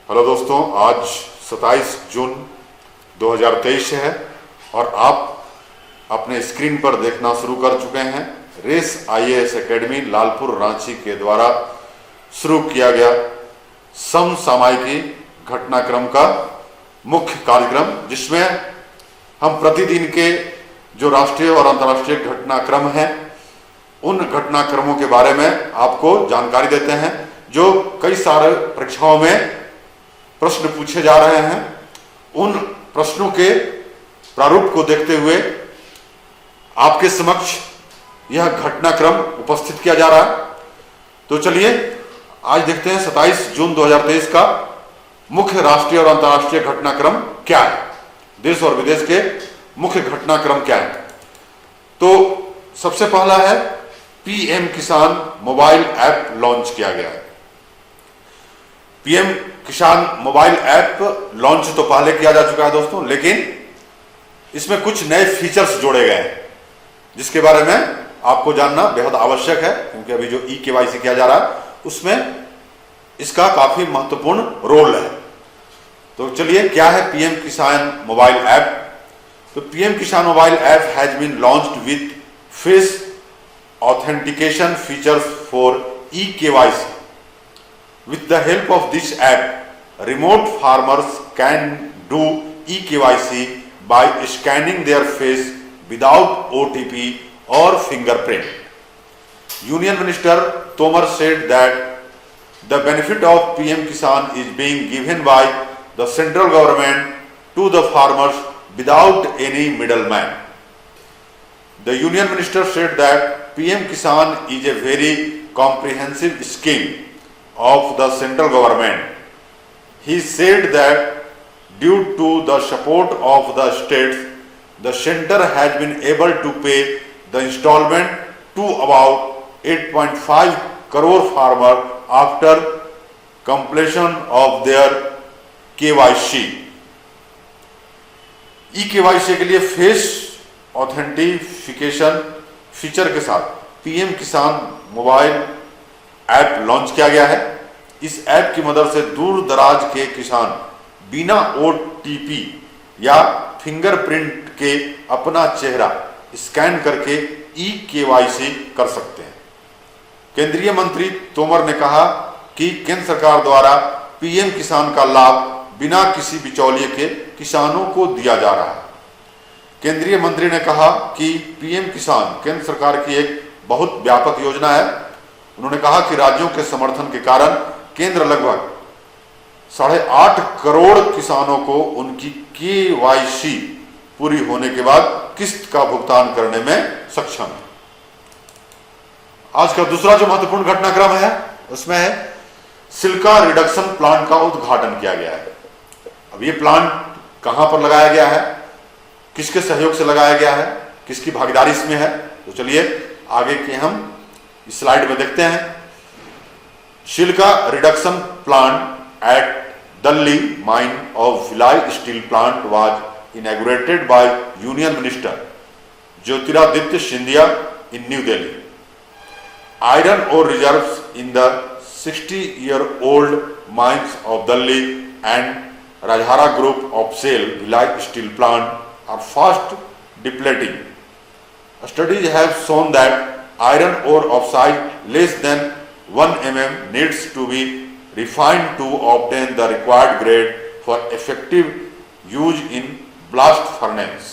Hello दोस्तों, आज 27 जून 2023 है और आप अपने स्क्रीन पर देखना शुरू कर चुके हैं Race IAS academy Lalpur Ranchi के द्वारा शुरू किया गया समसामयिकी घटनाक्रम का मुख्य कार्यक्रम, जिसमें हम प्रतिदिन के जो राष्ट्रीय और अंतर्राष्ट्रीय घटनाक्रम हैं उन घटनाक्रमों के बारे में आपको जानकारी देते हैं। जो कई सारे परीक्षाओं में प्रश्न पूछे जा रहे हैं, उन प्रश्नों के प्रारूप को देखते हुए आपके समक्ष यह घटनाक्रम उपस्थित किया जा रहा है। तो चलिए आज देखते हैं 27 जून 2023 का मुख्य राष्ट्रीय और अंतर्राष्ट्रीय घटनाक्रम क्या है, देश और विदेश के मुख्य घटनाक्रम क्या है। तो सबसे पहला है PM Kisan mobile app launch किया गया है। PM Kisan mobile app launch तो पहले किया जा चुका है दोस्तों, लेकिन इसमें कुछ नए फीचर्स जोड़े गए हैं जिसके बारे में आपको जानना बेहद आवश्यक है, क्योंकि अभी जो ई-केवाईसी किया जा रहा है उसमें इसका काफी महत्वपूर्ण रोल है। तो चलिए, क्या है पीएम किसान मोबाइल ऐप। तो PM Kisan mobile app has been launched with face authentication features for e KYC. With the help of this app, remote farmers can do e-KYC by scanning their face without OTP or fingerprint. Union Minister Tomar said that the benefit of PM Kisan is being given by the central government to the farmers without any middleman. The Union Minister said that PM Kisan is a very comprehensive scheme of the central government. He said that due to the support of the states, the center has been able to pay the installment to about 8.5 crore farmers after completion of their KYC. E-KYC के लिए face authentication feature के साथ PM Kisan mobile app launch किया गया है। इस app की मदद से दूर दराज के किसान बिना ओटीपी या फिंगरप्रिंट के अपना चेहरा स्कैन करके ई-केवाईसी कर सकते हैं। केंद्रीय मंत्री तोमर ने कहा कि केंद्र सरकार द्वारा पीएम किसान का लाभ बिना किसी बिचौलिए के किसानों को दिया जा रहा है। केंद्रीय मंत्री ने कहा कि पीएम किसान केंद्र सरकार की एक बहुत व्यापक योजना है। उन्होंने कहा कि राज्यों के समर्थन के कारण केंद्र लगभग 8.5 करोड़ किसानों को उनकी केवाईसी पूरी होने के बाद किस्त का भुगतान करने में सक्षम है। आज का दूसरा जो महत्वपूर्ण घटनाक्रम है उसमें है सिल्का रिडक्शन प्लांट का उद्घाटन किया गया है। अब ये प्लांट कहां पर लगाया गया है, किसके सहयोग से लगाया गया है, किसकी भागीदारी इसमें है, तो चलिए आगे के हम स्लाइड में देखते हैं। Silica reduction plant at Dalli mine of Bhilai steel plant was inaugurated by union minister Jyotiraditya Scindia in New Delhi. Iron ore reserves in the 60-year-old mines of Dalli and Rajhara group of SAIL Bhilai steel plant are fast depleting. Studies have shown that iron ore of size less than 1 mm needs to be refined to obtain the required grade for effective use in blast furnace.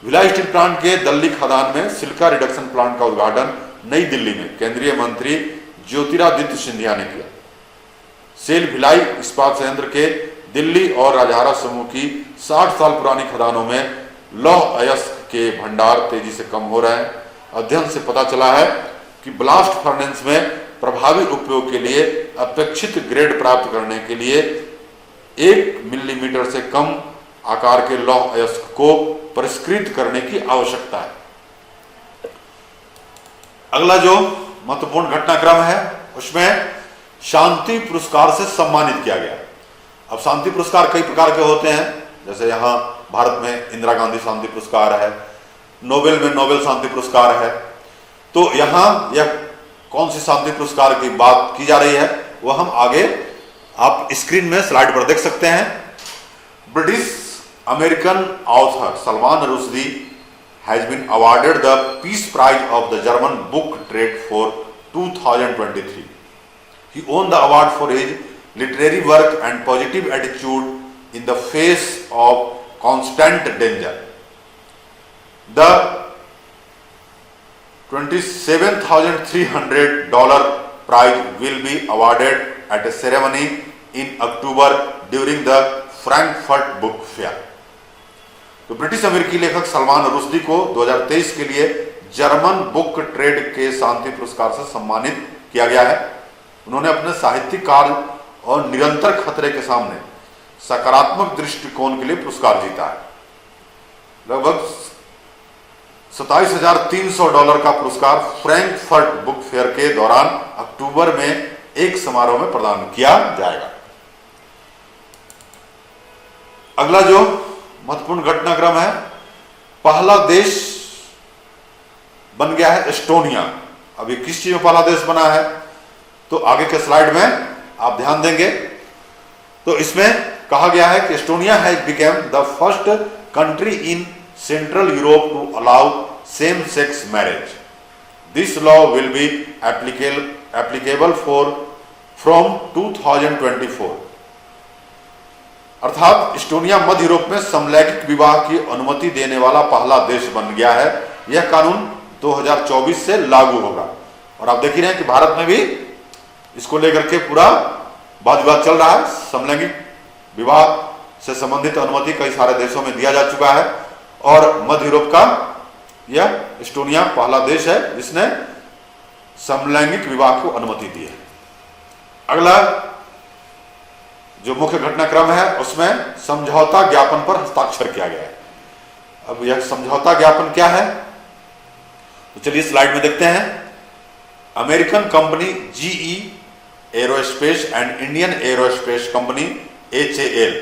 Bhilai steel plant के दल्ली खदान में Chilka reduction plant का उद्घाटन नई दिल्ली में केंद्रीय मंत्री ज्योतिरादित्य सिंधिया ने किया। सेल भिलाई इस्पात संयंत्र के दिल्ली और राजहारा समूह की 60 साल पुरानी खदानों में लौह अयस्क के भंडार तेजी से कम हो रहे हैं। अध्ययन से पता चला है कि ब्लास्ट फर्नेस में प्रभावी उपयोग के लिए अपेक्षित ग्रेड प्राप्त करने के लिए 1 मिलीमीटर से कम आकार के लौह अयस्क को परिष्कृत करने की आवश्यकता है। अगला जो महत्वपूर्ण घटनाक्रम है उसमें शांति पुरस्कार से सम्मानित किया गया। अब शांति पुरस्कार कई प्रकार के होते हैं, जैसे यहाँ भारत में इंदिरा गांधी शांति पुरस्कार है, नोबेल में नोबेल शांति पुरस्कार है। तो यहाँ यह कौन सी शांति पुरस्कार की बात की जा रही है वह हम आगे आप स्क्रीन में स्लाइड पर देख सकते हैं। British American author Salman Rushdie has been awarded the peace prize of the German book trade for 2023. He won the award for his literary work and positive attitude in the face of constant danger. The $27,300 prize will be awarded at a ceremony in October during the Frankfurt Book Fair. तो British अमेरिकी लेखक सलमान रुश्दी को 2023 के लिए German book trade के शांति पुरस्कार से सम्मानित किया गया है। उन्होंने अपने साहित्यिक कार्य और निरंतर खतरे के सामने सकारात्मक दृष्टिकोण के लिए पुरस्कार जीता है। लगभग $27,300 का पुरस्कार फ्रैंकफर्ट बुक फेयर के दौरान अक्टूबर में एक समारोह में प्रदान किया जाएगा। अगला जो महत्वपूर्ण घटनाक्रम है, पहला देश बन गया है एस्टोनिया। अभी किस चीज में पहला देश बना है तो आगे के स्लाइड में आप ध्यान देंगे। तो इसमें कहा गया है कि Estonia has become the first country in central Europe to allow same sex marriage. This law will be applicable from 2024. अर्थात एस्टोनिया मध्य यूरोप में समलैंगिक विवाह की अनुमति देने वाला पहला देश बन गया है। यह कानून 2024 से लागू होगा। और आप देख ही रहे हैं कि भारत में भी इसको लेकर के पूरा वाद विवाद चल रहा है। समलैंगिक विवाह से संबंधित अनुमति कई सारे देशों में दिया जा चुका है और मध्य यूरोप का यह एस्टोनिया पहला देश है जिसने समलैंगिक विवाह को अनुमति दी है। अगला जो मुख्य घटनाक्रम है उसमें समझौता ज्ञापन पर हस्ताक्षर किया गया है। अब यह समझौता ज्ञापन क्या है तो चलिए स्लाइड में देखते हैं। American company GE aerospace and Indian aerospace company HAL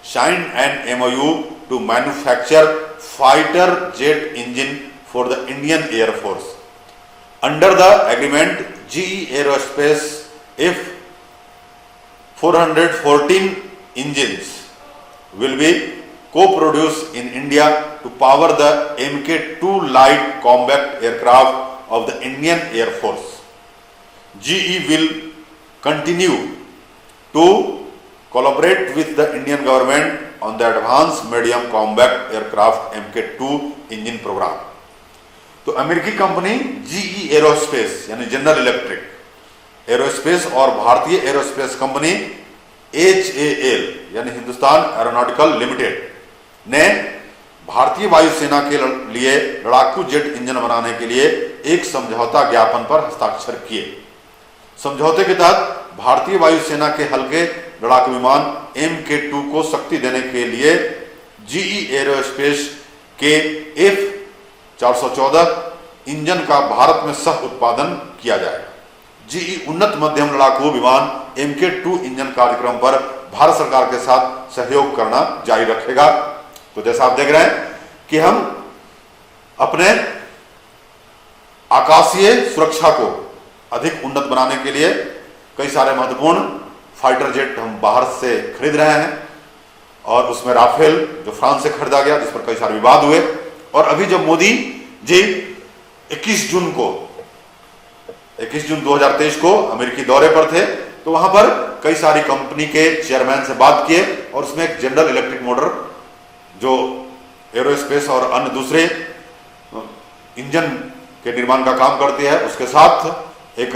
signed an MOU to manufacture fighter jet engine for the Indian Air Force. Under the agreement, GE Aerospace F414 engines will be co-produced in India to power the Mk2 light combat aircraft of the Indian Air Force. GE will continue to collaborate with the Indian government on the advanced medium combat aircraft Mk2 engine program. तो अमेरिकी company GE aerospace यानी general electric aerospace और भारतीय aerospace company HAL यानी Hindustan aeronautical limited ने भारतीय वायुसेना के लिए लड़ाकू जेट इंजन बनाने के लिए एक समझौता ज्ञापन पर हस्ताक्षर किए। समझौते के तहत भारतीय वायुसेना के हल्के लड़ाकू विमान Mk2 को शक्ति देने के लिए GE एरोस्पेस के F414 इंजन का भारत में सह उत्पादन किया जाएगा। GE उन्नत मध्यम लड़ाकू विमान Mk2 इंजन कार्यक्रम पर भारत सरकार के साथ सहयोग करना जारी रखेगा। तो जैसा आप देख रहे हैं कि हम अपने आकाशीय सुरक्षा को अधिक उन्नत बनाने के लिए कई सारे महत्वपूर्ण फाइटर जेट हम बाहर से खरीद रहे हैं और उसमें राफेल जो फ्रांस से खरीदा गया जिस पर कई सारे विवाद हुए। और अभी जब मोदी जी 21 जून 2023 को अमेरिकी दौरे पर थे तो वहां पर कई सारी कंपनी के चेयरमैन से बात किए और उसमें एक जनरल इलेक्ट्रिक मोटर जो एरोस्पेस और अन्य दूसरे इंजन के निर्माण का काम करती है उसके साथ एक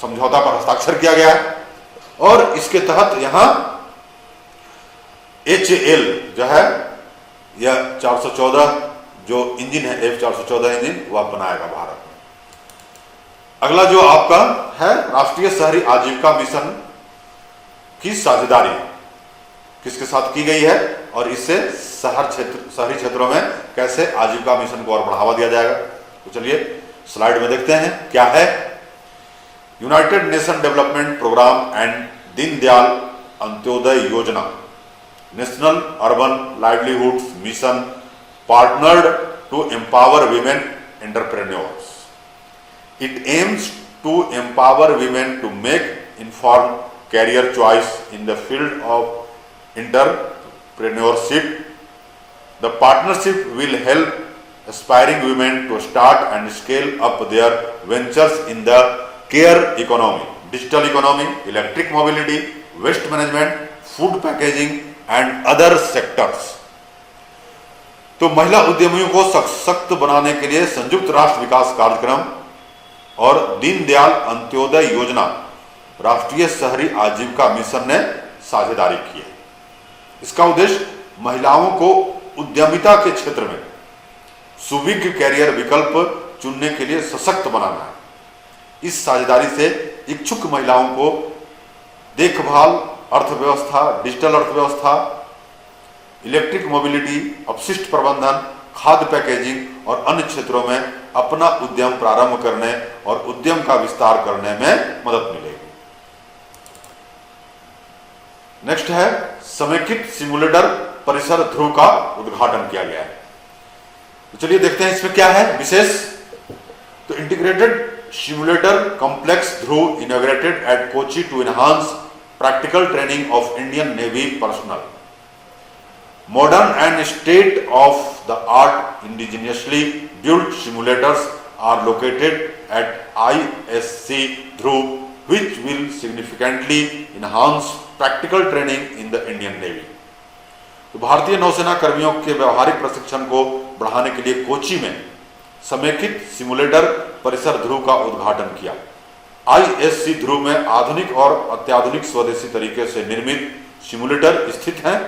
समझौता पर हस्ताक्षर किया गया है। और इसके तहत यहां HAL जो है यह 414 जो इंजन है F414 इंजन वह बनाएगा भारत में। अगला जो आपका है राष्ट्रीय शहरी आजीविका मिशन की साझेदारी किसके साथ की गई है और इससे शहरी क्षेत्रों में कैसे आजीविका मिशन को और बढ़ावा दिया जाएगा। तो चलिए स्लाइड में देखते हैं क्या है। United Nation Development Programme and Deendayal Antyodaya Yojana National Urban Livelihood Mission partnered to empower women entrepreneurs. It aims to empower women to make informed career choice in the field of entrepreneurship. The partnership will help aspiring women to start and scale up their ventures in the care economy, digital economy, electric mobility, waste management, food packaging and other sectors. तो महिला उद्यमियों को सशक्त बनाने के लिए संयुक्त राष्ट्र विकास कार्यक्रम और दीनदयाल अंत्योदय योजना राष्ट्रीय शहरी आजीविका मिशन ने साझेदारी की है। इसका उद्देश्य महिलाओं को उद्यमिता के क्षेत्र में सुविज्ञ कैरियर विकल्प चुनने के लिए सशक्त बनाना है। इस साझेदारी से इच्छुक महिलाओं को देखभाल, अर्थव्यवस्था, डिजिटल अर्थव्यवस्था, इलेक्ट्रिक मोबिलिटी, अपशिष्ट प्रबंधन, खाद्य पैकेजिंग और अन्य क्षेत्रों में अपना उद्यम प्रारंभ करने और उद्यम का विस्तार करने में मदद मिलेगी। नेक्स्ट है समेकित सिमुलेटर परिसर ध्रुव का उद्घाटन किया गया है। तो चलिए देखते हैं इसमें क्या है विशेष। तो integrated simulator complex Dhruv inaugurated at Kochi to enhance practical training of Indian navy personnel. Modern and state-of-the-art indigenously built simulators are located at ISC Dhruv, which will significantly enhance practical training in the Indian Navy. तो भारतीय नौसेना कर्मियों के व्यवहारिक प्रशिक्षण को बढ़ाने के लिए कोची में समेकित सिमुलेटर परिसर ध्रुव का उद्घाटन किया। ISC ध्रुव में आधुनिक और अत्याधुनिक स्वदेशी तरीके से निर्मित सिमुलेटर स्थित हैं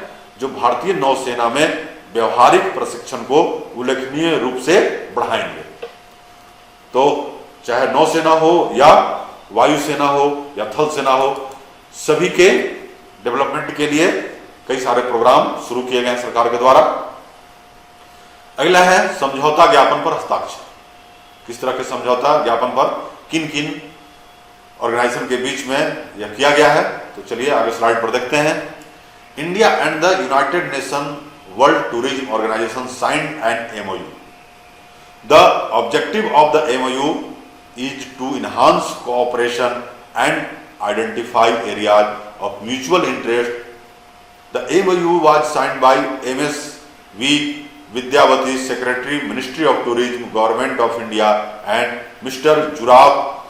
जो भारतीय नौसेना में व्यवहारिक प्रशिक्षण को उल्लेखनीय रूप से बढ़ाएंगे। तो चाहे नौसेना हो या वायुसेना हो या थल सेना हो, सभी के डेवलपमेंट के लिए कई सारे प्रोग्राम शुरू किए गए हैं सरकार के द्वारा। अगला है समझौता ज्ञापन पर हस्ताक्षर। किस तरह के समझौता ज्ञापन पर किन किन ऑर्गेनाइजेशन के बीच में यह किया गया है, तो चलिए आगे स्लाइड पर देखते हैं। India and the United Nations World Tourism Organization signed an MOU. The objective of the MOU is to enhance cooperation and identify areas of mutual interest. The MOU was signed by MS V. Vidyavati, Secretary, Ministry of Tourism, Government of India, and Mr. Jurab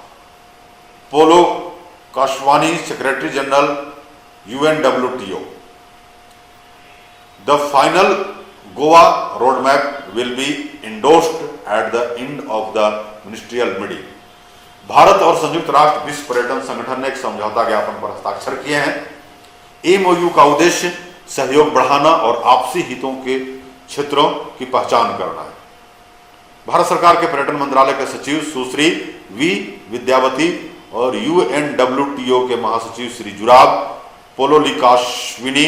Polokashwani, Secretary General, UNWTO. The final Goa roadmap will be endorsed at the end of the ministerial meeting. Bharat और संयुक्त राष्ट्र विश्व पर्यटन संगठन ने एक समझौता ज्ञापन पर हस्ताक्षर किए हैं। MOU का उद्देश्य सहयोग बढ़ाना और आपसी हितों के क्षेत्रों की पहचान करना है। भारत सरकार के पर्यटन मंत्रालय के सचिव सुश्री वी विद्यावती और UNWTO के महासचिव श्री जुराब पोलोलिकाश्विनी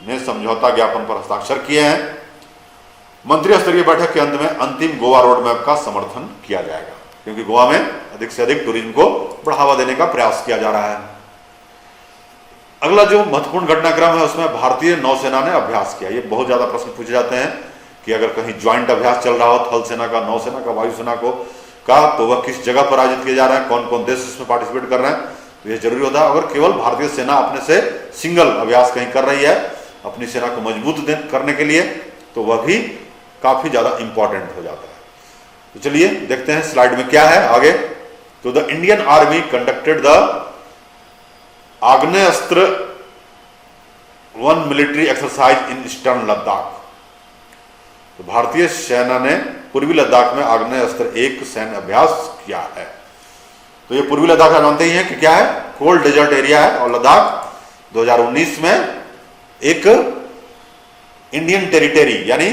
ने समझौता ज्ञापन पर हस्ताक्षर किए हैं। मंत्री स्तरीय बैठक के अंत में अंतिम गोवा रोड मैप का समर्थन किया जाएगा, क्योंकि गोवा में अधिक से अधिक टूरिज्म को बढ़ावा देने का प्रयास किया जा रहा है। अगला जो महत्वपूर्ण घटनाक्रम है उसमें भारतीय नौसेना ने अभ्यास किया। ये बहुत ज्यादा प्रश्न पूछे जाते हैं कि अगर कहीं ज्वाइंट अभ्यास चल रहा हो थल सेना का, नौसेना का, वायुसेना को का, तो वह किस जगह पर आयोजित किया जा रहा है, कौन कौन देश इसमें पार्टिसिपेट कर रहे हैं, तो यह जरूरी होता है। अगर केवल भारतीय सेना अपने से सिंगल अभ्यास कहीं कर रही है अपनी सेना को मजबूत करने के लिए, तो वह भी काफी ज्यादा इंपॉर्टेंट हो जाता है। तो चलिए देखते हैं स्लाइड में क्या है आगे। तो the Indian Army conducted the Agneyastra one military exercise in eastern Ladakh. तो भारतीय सेना ने पूर्वी लद्दाख में आग्नेयास्त्र 1 सैन्य अभ्यास किया है। तो ये पूर्वी लद्दाख आप जानते ही हैं कि क्या है, कोल्ड डेजर्ट एरिया है, और लद्दाख 2019 में एक इंडियन टेरिटरी यानी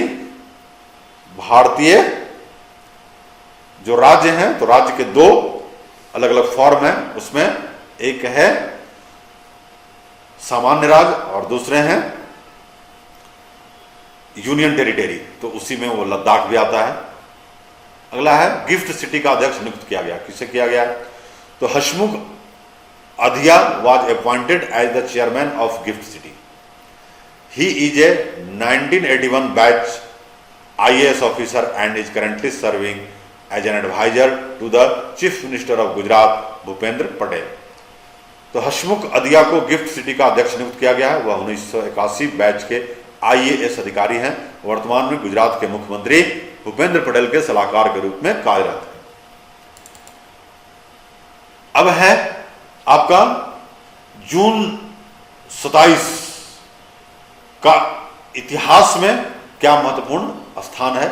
भारतीय जो राज्य हैं, तो राज्य के 2 अलग अलग फॉर्म हैं, उसमें एक है सामान्य राज्य और दूसरे हैं यूनियन टेरिटरी, तो उसी में वो लद्दाख भी आता है। अगला है गिफ्ट सिटी का अध्यक्ष नियुक्त किया गया। किसे किया गया? तो Hasmukh Adhia was appointed as the chairman of GIFT city. He is a 1981 batch IAS officer and is currently serving as an adviser to the chief minister of Gujarat Bhupendra Patel. तो हसमुख अधिया को गिफ्ट सिटी का अध्यक्ष नियुक्त किया गया है। वह 1981 बैच के IAS अधिकारी हैं। वर्तमान में गुजरात के मुख्यमंत्री भूपेंद्र पटेल के सलाहकार के रूप में कार्यरत है। अब है आपका जून 27 का इतिहास में क्या महत्वपूर्ण स्थान है।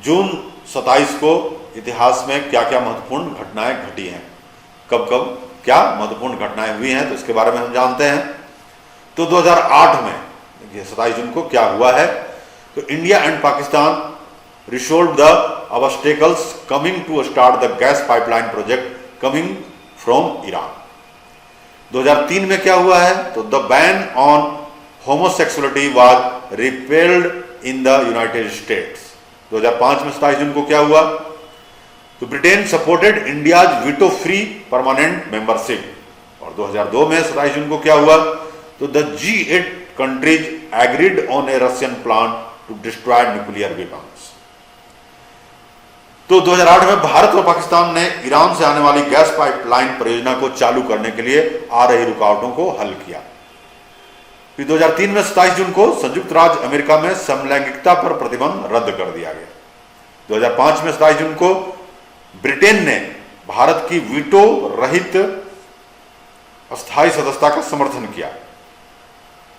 जून 27 को इतिहास में क्या क्या महत्वपूर्ण घटनाएं घटी हैं, कब कब क्या महत्वपूर्ण घटनाएं हुई हैं, तो इसके बारे में हम जानते हैं। तो 2008 में देखिए 27 जून को क्या हुआ है। तो India and Pakistan resolve the obstacles coming to start the gas pipeline project coming from Iran. 2003 में क्या हुआ है, तो the ban on homosexuality was repealed in the United States. 2005 में 27 जून को क्या हुआ, तो Britain supported India's veto free permanent membership. और 2002 में 27 जून को क्या हुआ, तो the G8 countries agreed on a Russian plan to destroy nuclear weapons. तो 2008 में भारत और पाकिस्तान ने ईरान से आने वाली गैस पाइपलाइन परियोजना को चालू करने के लिए आ रही रुकावटों को हल किया। फिर 2003 में 27 जून को संयुक्त राज्य अमेरिका में समलैंगिकता पर प्रतिबंध रद्द कर दिया गया। 2005 में 27 जून को ब्रिटेन ने भारत की वीटो रहित अस्थायी सदस्यता का समर्थन किया।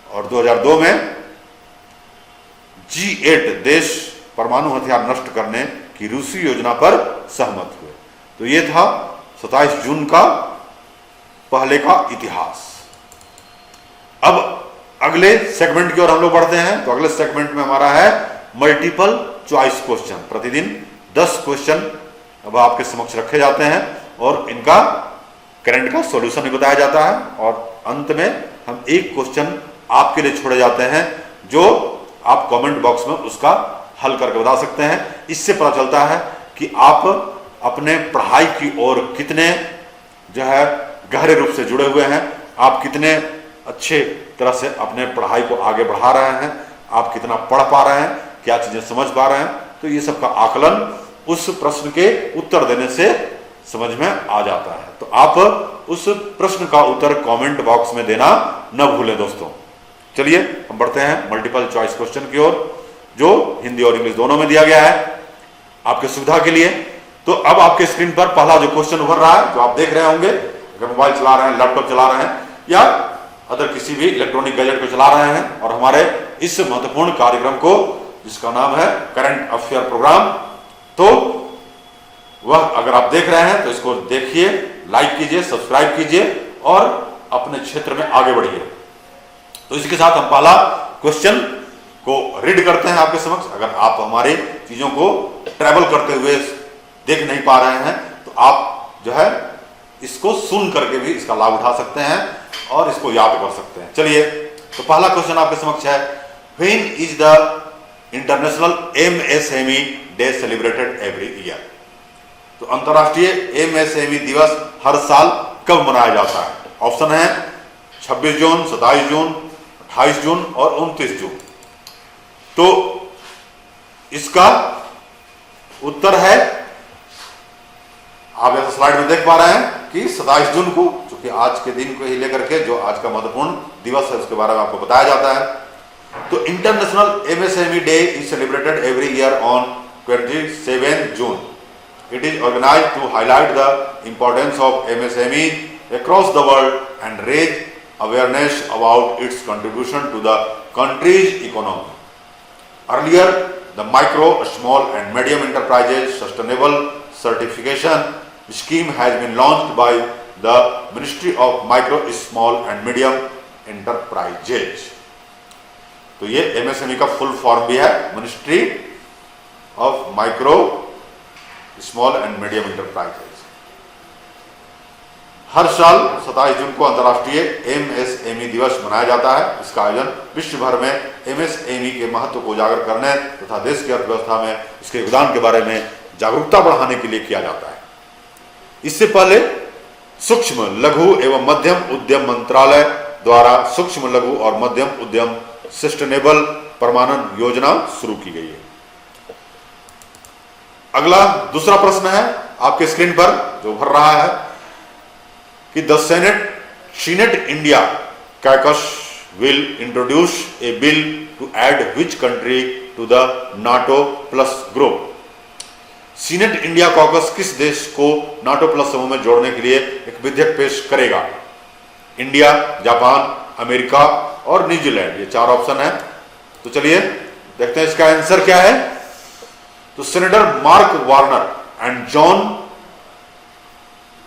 और 2002 में G8 देश परमाणु हथियार नष्ट करने की रूसी योजना पर सहमत हुए। तो यह था 27 जून का पहले का इतिहास। अब अगले सेगमेंट की ओर हम लोग बढ़ते हैं। तो अगले सेगमेंट में हमारा है मल्टीपल चॉइस क्वेश्चन। प्रतिदिन 10 क्वेश्चन अब आपके समक्ष रखे जाते हैं और इनका करंट का सॉल्यूशन भी बताया जाता है। और अंत में हम एक क्वेश्चन आपके लिए छोड़े जाते हैं जो आप कमेंट बॉक्स में उसका हल करके बता सकते हैं। इससे पता चलता है कि आप अपने पढ़ाई की ओर कितने जो है गहरे रूप से जुड़े हुए हैं, आप कितने अच्छे तरह से अपने पढ़ाई को आगे बढ़ा रहे हैं, आप कितना पढ़ पा रहे हैं, क्या चीजें समझ पा रहे हैं। तो ये सब का आकलन उस प्रश्न के उत्तर देने से समझ में आ जाता है। तो आप उस प्रश्न का उत्तर कमेंट बॉक्स में देना न भूलें दोस्तों। चलिए हम बढ़ते हैं मल्टीपल चॉइस क्वेश्चन की ओर, जो हिंदी और इंग्लिश दोनों में दिया गया है आपके सुविधा के लिए। तो अब आपके स्क्रीन पर पहला जो क्वेश्चन उभर रहा है, जो आप देख रहे होंगे, अगर मोबाइल चला रहे हैं, लैपटॉप चला रहे हैं या अदर किसी भी इलेक्ट्रॉनिक गैजेट को चला रहे हैं और हमारे इस महत्वपूर्ण कार्यक्रम को जिसका नाम है करंट अफेयर प्रोग्राम, तो वह अगर आप देख रहे हैं तो इसको देखिए, लाइक कीजिए, सब्सक्राइब कीजिए और अपने क्षेत्र में आगे बढ़िए। तो इसी के साथ हम पहला क्वेश्चन को रीड करते हैं आपके समक्ष। अगर आप हमारे चीजों को ट्रैवल करते हुए देख नहीं पा रहे हैं तो आप जो है इसको सुन करके भी इसका लाभ उठा सकते हैं और इसको याद कर सकते हैं। चलिए तो पहला क्वेश्चन आपके समक्ष है, when is the international MSME day celebrated every year. तो अंतरराष्ट्रीय MSME दिवस हर साल कब मनाया जाता है। ऑप्शन है 26 जून, 27 जून, 28 जून और 29 जून। तो इसका उत्तर है, आप यहां स्लाइड में देख पा रहे हैं कि 27 जून को, क्योंकि आज के दिन को ही लेकर के जो आज का महत्वपूर्ण दिवस है उसके बारे में आपको बताया जाता है। तो international MSME day is celebrated every year on 27 June. It is organised to highlight the importance of MSME across the world and raise awareness about its contribution to the country's economy. Earlier, the Micro, Small and Medium Enterprises Sustainable Certification scheme has been launched by the Ministry of Micro, Small and Medium Enterprises. तो ये MSME का full form भी है, Ministry of Micro, Small and Medium Enterprises. हर साल 27 जून को अंतर्राष्ट्रीय MSME दिवस मनाया जाता है। इसका आयोजन विश्व भर में MSME के महत्व को उजागर करने तथा देश की अर्थव्यवस्था में इसके योगदान के बारे में जागरूकता बढ़ाने के लिए किया जाता है। इससे पहले सूक्ष्म लघु एवं मध्यम उद्यम मंत्रालय द्वारा सूक्ष्म लघु और मध्यम उद्यम सस्टेनेबल परमाणु योजना शुरू की गई है। अगला दूसरा प्रश्न है आपके स्क्रीन पर जो भर रहा है कि the senate senate India caucus will introduce a bill to add which country to the NATO plus group? Senate India caucus किस देश को नाटो प्लस समूह में जोड़ने के लिए एक विधेयक पेश करेगा? इंडिया, जापान, अमेरिका और न्यूजीलैंड, ये 4 ऑप्शन है। तो चलिए देखते हैं इसका आंसर क्या है। तो senator Mark Warner and John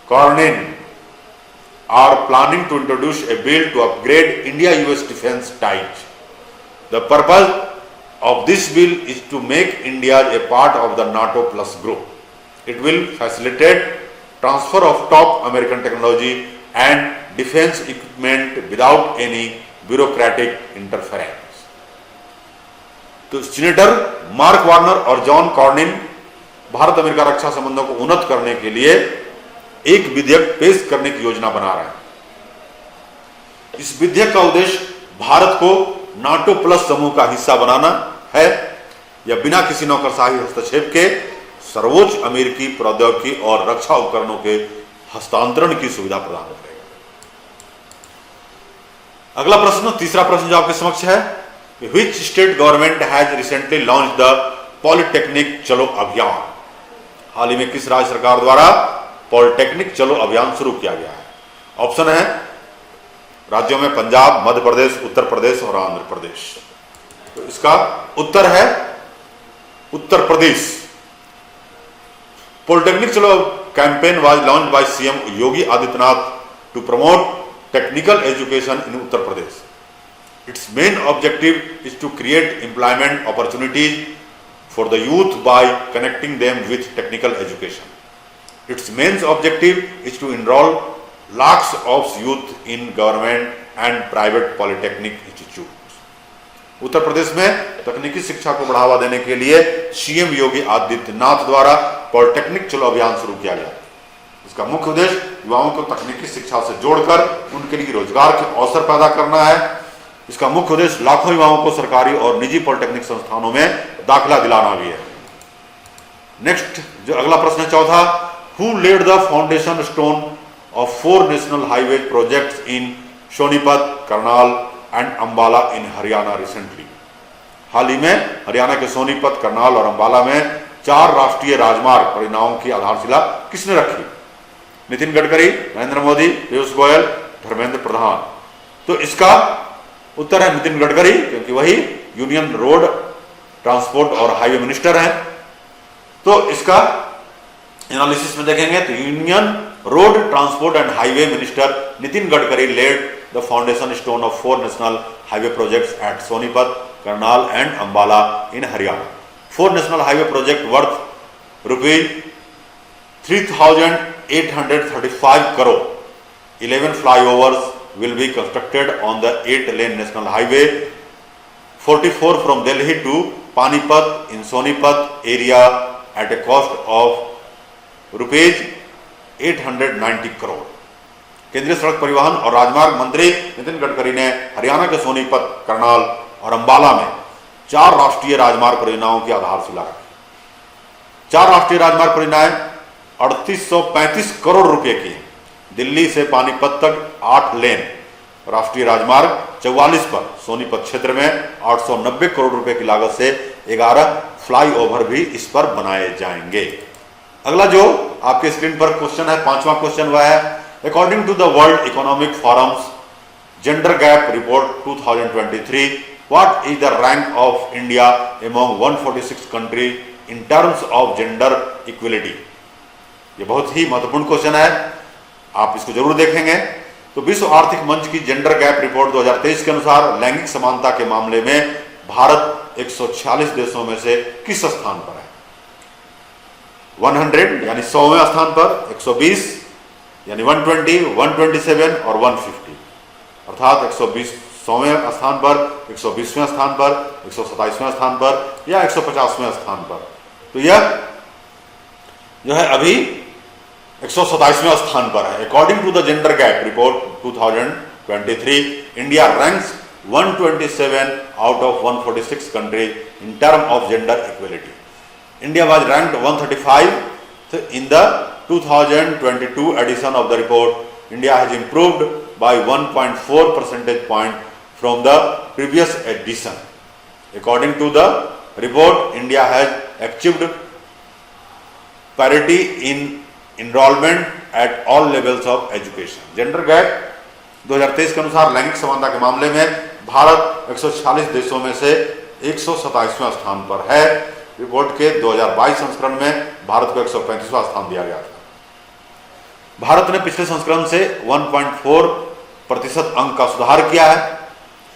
Cornyn are planning to introduce a bill to upgrade India-US defense ties. The purpose of this bill is to make India a part of the NATO plus group. It will facilitate transfer of top American technology and defense equipment without any bureaucratic interference. तो senator mark Warner और John कॉर्निन Bharat America रक्षा संबंधों को उन्नत करने के लिए एक विधेयक पेश करने की योजना बना रहे हैं। इस विधेयक का उद्देश्य भारत को नाटो प्लस समूह का हिस्सा बनाना है या बिना किसी नौकरशाही हस्तक्षेप के सर्वोच्च अमेरिकी प्रौद्योगिकी और रक्षा उपकरणों के हस्तांतरण की सुविधा प्रदान करेगा। अगला प्रश्न, तीसरा प्रश्न जो आपके समक्ष है, which state government has recently launch the polytechnic चलो अभियान? हाल ही में किस राज्य सरकार द्वारा पॉलिटेक्निक चलो अभियान शुरू किया गया है? ऑप्शन है राज्यों में पंजाब, मध्य प्रदेश, उत्तर प्रदेश और आंध्र प्रदेश। तो इसका उत्तर है Uttar Pradesh. Polytechnic Chalo campaign was launch by CM Yogi Adityanath to promote technical education in Uttar Pradesh. Its main objective is to create employment opportunities for the youth by connecting them with technical education. Its main objective is to enroll lakhs of youth in government and private polytechnic institutes. Uttar Pradesh में तकनीकी शिक्षा को बढ़ावा देने के लिए CM Yogi Adityanath द्वारा polytechnic चलो अभियान शुरू किया गया। इसका मुख्य उद्देश्य युवाओं को तकनीकी शिक्षा से जोड़कर उनके लिए रोजगार के अवसर पैदा करना है। इसका मुख्य उद्देश्य लाखों युवाओं को सरकारी और निजी पॉलिटेक्निक संस्थानों में दाखिला दिलाना भी है। नेक्स्ट जो अगला प्रश्न है, चौथा, Who laid the foundation stone of 4 national highway projects in Shonipat, Karnal and Ambala in Haryana recently? हाल ही में हरियाणा के सोनीपत, करनाल और अंबाला में 4 राष्ट्रीय राजमार्ग परियोजनाओं की आधारशिला किसने रखी? नितिन गडकरी, नरेंद्र मोदी, पीयूष गोयल, धर्मेंद्र प्रधान। तो इसका उत्तर है नितिन गडकरी, क्योंकि वही यूनियन रोड ट्रांसपोर्ट और हाईवे मिनिस्टर हैं। तो इसका एनालिसिस में देखेंगे तो union road transport and highway minister Nitin Gadkari laid the foundation stone of 4 national highway projects at Sonipat, Karnal and Ambala in Haryana. 4 national highway project worth ₹3,835 crore, 11 flyovers will be constructed on the 8-lane national highway 44 from Delhi to Panipat in Sonipat area at a cost of ₹890 crore। केंद्रीय सड़क परिवहन और राजमार्ग मंत्री नितिन गडकरी ने हरियाणा के सोनीपत, करनाल और अंबाला में 4 राष्ट्रीय राजमार्ग परियोजनाओं की आधारशिला रखी। 4 राष्ट्रीय राजमार्ग परियोजनाएं 3835 करोड़ रुपए की हैं। दिल्ली से पानीपत तक 8 लेन राष्ट्रीय राजमार्ग 44 पर सोनीपत क्षेत्र में 890 करोड़ रुपए की लागत से 11 फ्लाईओवर भी इस पर बनाए जाएंगे। अगला जो आपके स्क्रीन पर क्वेश्चन है, 5वां क्वेश्चन वह है, according to the world economic forums gender gap report 2023, what is the rank of India among 146 country in terms of gender equality? ये बहुत ही महत्वपूर्ण क्वेश्चन है, आप इसको जरूर देखेंगे। तो विश्व आर्थिक मंच की जेंडर गैप रिपोर्ट 2023 के अनुसार लैंगिक समानता के मामले में भारत 146 देशों में से किस स्थान पर है? 100 यानी 100वें स्थान पर, 120 यानी 120, 127 और 150, अर्थात 120वें स्थान पर, 120वें स्थान पर, 127वें स्थान पर या 150वें स्थान पर। तो यह जो है अभी 127वें स्थान पर है। According to the gender gap report 2023, India ranks 127 out of 146 country in term of gender equality. India was ranked 135 in the 2022 edition of the report. India has improved by 1.4 percentage point from the previous edition. According to the report, India has achieved parity in enrollment at all levels of education. Gender gap 2023 के अनुसार लैंगिक समानता के मामले में भारत 146 देशों में से 127वां स्थान पर है। रिपोर्ट के 2022 संस्करण में भारत को 135वां स्थान दिया गया था। भारत ने पिछले संस्करण से 1.4% अंक का सुधार किया है।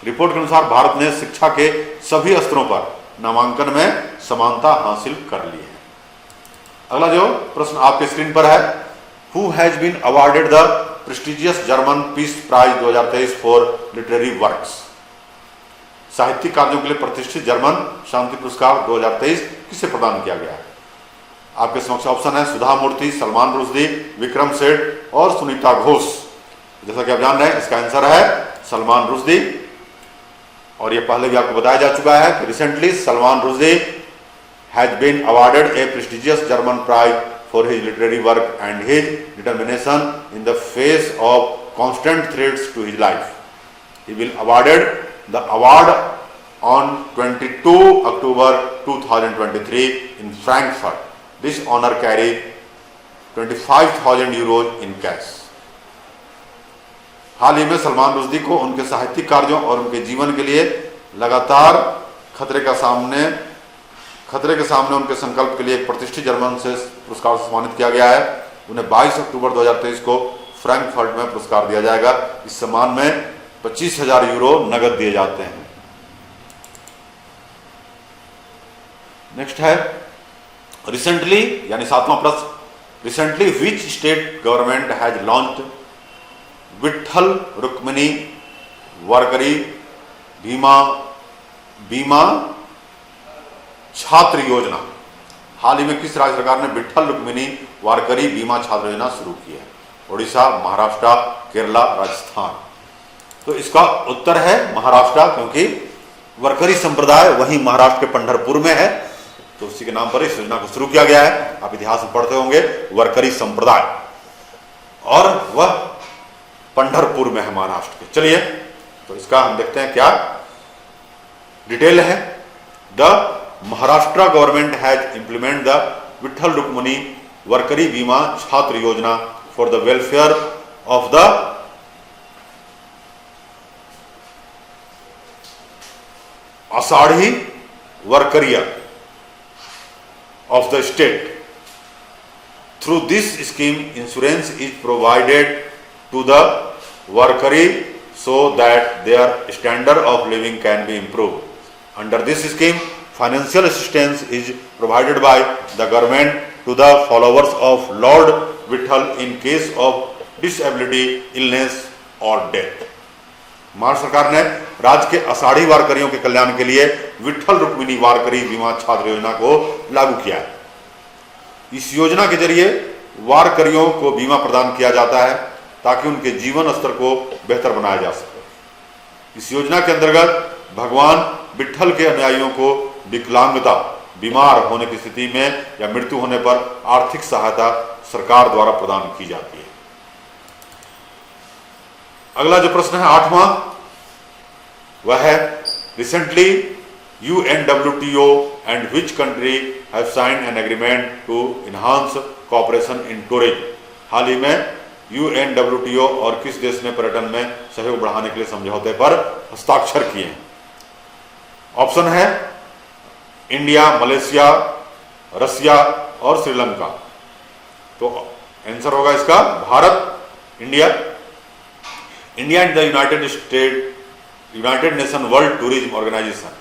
रिपोर्ट के अनुसार भारत ने शिक्षा के सभी स्तरों पर नामांकन में समानता हासिल कर ली है। अगला जो प्रश्न आपके स्क्रीन पर है, who has been awarded the prestigious German peace prize 2023 for literary works. साहित्यिक कार्यों के लिए प्रतिष्ठित जर्मन शांति पुरस्कार 2023 किसे प्रदान किया गया है? आपके समक्ष ऑप्शन है सुधा मूर्ति, सलमान रुश्दी, विक्रम सेठ और सुनीता घोष। जैसा कि आप जान रहे हैं इसका आंसर है सलमान रुश्दी। और ये पहले भी आपको बताया जा चुका है कि recently Salman Rushdie has been awarded a prestigious German prize for his literary work and his determination in the face of constant threats to his life. He will awarded the award on 22 October 2023 in Frankfurt. This honor carried 25,000 euros in cash. हाल ही में सलमान रुश्दी को उनके साहित्यिक कार्यों और उनके जीवन के लिए लगातार खतरे के सामने उनके संकल्प के लिए एक प्रतिष्ठित जर्मन से पुरस्कार से सम्मानित किया गया है। उन्हें 22 अक्टूबर 2023 को फ्रैंकफर्ट में पुरस्कार दिया जाएगा। इस सम्मान में 25,000 यूरो नगद दिए जाते हैं। नेक्स्ट है रिसेंटली, यानी 7वां प्रश्न, recently which state government has launched Vitthal Rukmini Warkari Bima Chhatra योजना। हाल ही में किस राज्य सरकार ने विट्ठल रुक्मिणी वारकरी बीमा छात्र योजना शुरू की है? उड़ीसा, महाराष्ट्र, केरला, राजस्थान। तो इसका उत्तर है महाराष्ट्र, क्योंकि वारकरी संप्रदाय वहीं महाराष्ट्र के पंढरपुर में है, तो उसी के नाम पर इस योजना को शुरू किया गया है। आप इतिहास में पढ़ते होंगे वारकरी संप्रदाय, और वह पंढरपुर में है महाराष्ट्र के। चलिए तो इसका हम देखते हैं क्या डिटेल है। The Maharashtra government has implement the Vitthal Rukmini Warkari Bima Chhatra Yojana for the welfare of the Asadhi Varkaria of the state. Through this scheme, insurance is provided to the Varkari so that their standard of living can be improved. Under this scheme, financial assistance is provided by the government to the followers of Lord Vitthal in case of disability, illness or death. Maharashtra सरकार ने राज्य के अषाढ़ी वारकरियों के कल्याण के लिए विट्ठल रुक्मिणी वारकरी बीमा छात्र योजना को लागू किया है। इस योजना के जरिए वारकरियों को बीमा प्रदान किया जाता है ताकि उनके जीवन स्तर को बेहतर बनाया जा सके। इस योजना के अंतर्गत भगवान विट्ठल के अनुयायियों को विकलांगता, बीमार होने की स्थिति में या मृत्यु होने पर आर्थिक सहायता सरकार द्वारा प्रदान की जाती है। अगला जो प्रश्न है 8वां, वह है recently UNWTO and which country have signed an agreement to enhance cooperation in tourism. हाल ही में UNWTO और किस देश ने पर्यटन में सहयोग बढ़ाने के लिए समझौते पर हस्ताक्षर किए हैं? ऑप्शन है इंडिया, मलेशिया, रसिया और श्रीलंका। तो आंसर होगा इसका Bharat, India. India and the United Nations World Tourism Organization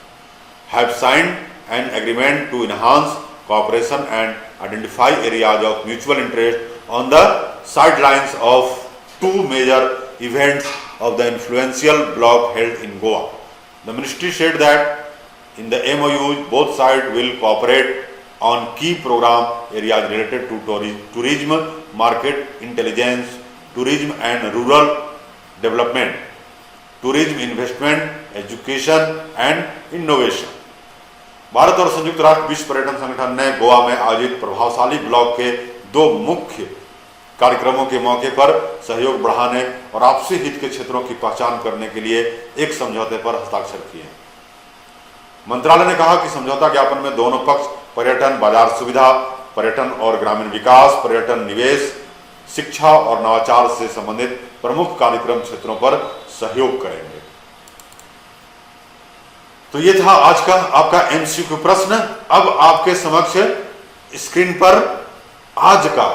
have signed an agreement to enhance cooperation and identify areas of mutual interest on the sidelines of two major events of the influential bloc held in Goa. The ministry said that in the MOU, both sides will cooperate on key program areas related to tourism, market intelligence, tourism and rural development, tourism investment, education and innovation. Bharat और संयुक्त राष्ट्र विश्व पर्यटन संगठन ने गोवा में आयोजित प्रभावशाली ब्लॉक के दो मुख्य कार्यक्रमों के मौके पर सहयोग बढ़ाने और आपसी हित के क्षेत्रों की पहचान करने के लिए एक समझौते पर हस्ताक्षर किए। मंत्रालय ने कहा कि समझौता ज्ञापन में दोनों पक्ष पर्यटन बाजार सुविधा, पर्यटन और ग्रामीण विकास, पर्यटन निवेश, शिक्षा और नवाचार से संबंधित प्रमुख कार्यक्रम क्षेत्रों पर सहयोग करेंगे। तो ये था आज का आपका एमसीक्यू प्रश्न। अब आपके समक्ष स्क्रीन पर आज का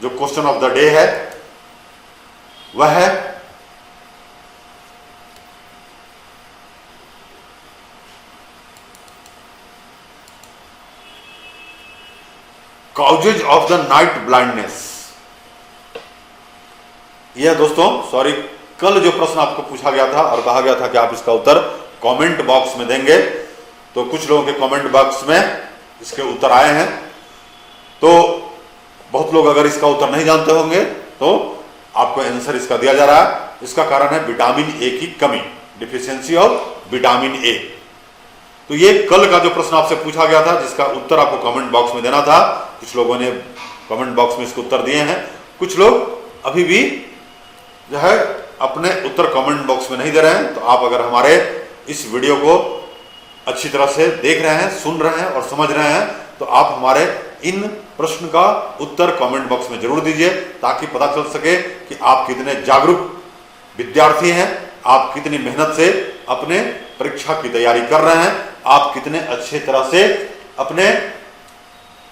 जो क्वेश्चन ऑफ द डे है वह है causes of the night blindness. यह दोस्तों सॉरी, कल जो प्रश्न आपको पूछा गया था और कहा गया था कि आप इसका उत्तर कमेंट बॉक्स में देंगे, तो कुछ लोगों के कमेंट बॉक्स में इसके उत्तर आए हैं। तो बहुत लोग अगर इसका उत्तर नहीं जानते होंगे तो आपको आंसर इसका दिया जा रहा है। इसका कारण है विटामिन ए की कमी, डिफिशियंसी ऑफ विटामिन ए। तो ये कल का जो प्रश्न आपसे पूछा गया था जिसका उत्तर आपको कमेंट बॉक्स में देना था, कुछ लोगों ने कमेंट बॉक्स में इसको उत्तर दिए हैं, कुछ लोग अभी भी जो है अपने उत्तर कमेंट बॉक्स में नहीं दे रहे हैं। तो आप अगर हमारे इस वीडियो को अच्छी तरह से देख रहे हैं, सुन रहे हैं और समझ रहे हैं, तो आप हमारे इन प्रश्न का उत्तर कमेंट बॉक्स में जरूर दीजिए, ताकि पता चल सके कि आप कितने जागरूक विद्यार्थी हैं, आप कितनी मेहनत से अपने परीक्षा की तैयारी कर रहे हैं, आप कितने अच्छे तरह से अपने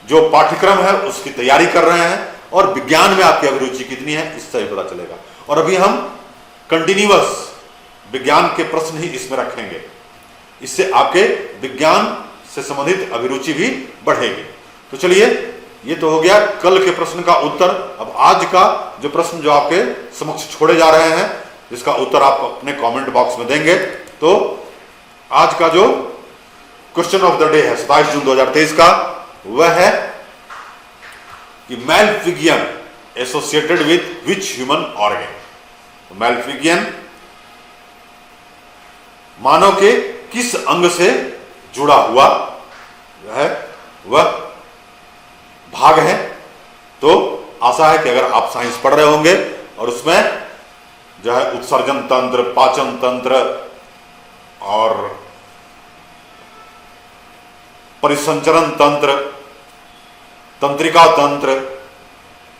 जो पाठ्यक्रम है उसकी तैयारी कर रहे हैं और विज्ञान में आपकी अभिरुचि कितनी है इससे भी पता चलेगा। और अभी हम कंटिन्यूअस विज्ञान के प्रश्न ही इसमें रखेंगे, इससे आपके विज्ञान से संबंधित अभिरुचि भी बढ़ेगी। तो चलिए, ये तो हो गया कल के प्रश्न का उत्तर। अब आज का जो प्रश्न जो आपके समक्ष छोड़े जा रहे हैं, जिसका उत्तर आप अपने कमेंट बॉक्स में देंगे, तो आज का जो क्वेश्चन ऑफ द डे है 27 जून 2023 का, वह है कि Malpighian associated with which human organ. Malpighian मानव के किस अंग से जुड़ा हुआ है वह भाग है। तो आशा है कि अगर आप साइंस पढ़ रहे होंगे और उसमें जो है उत्सर्जन तंत्र, पाचन तंत्र और परिसंचरण तंत्र, तंत्रिका तंत्र,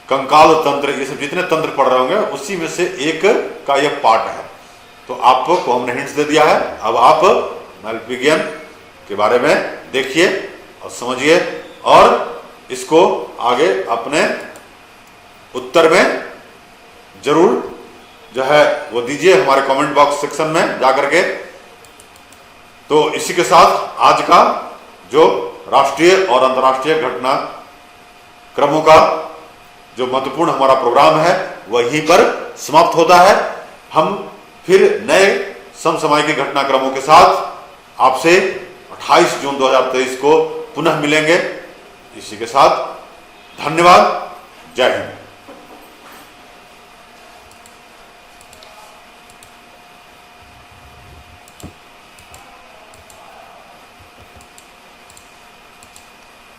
कंकाल तंत्र, ये सब जितने तंत्र पढ़ रहे होंगे उसी में से एक का यह पार्ट है। तो आपको हमने हिंट्स दे दिया है। अब आप मैलफिगियन के बारे में देखिए और समझिए और इसको आगे अपने उत्तर में जरूर जो है वो दीजिए हमारे कमेंट बॉक्स सेक्शन में जाकर के। तो इसी के साथ आज का जो राष्ट्रीय और अंतर्राष्ट्रीय घटना क्रमों का जो महत्वपूर्ण हमारा प्रोग्राम है वहीं पर समाप्त होता है। हम फिर नए समसामयिक घटनाक्रमों के साथ आपसे 28 जून 2023 को पुनः मिलेंगे। इसी के साथ धन्यवाद, जय हिंद।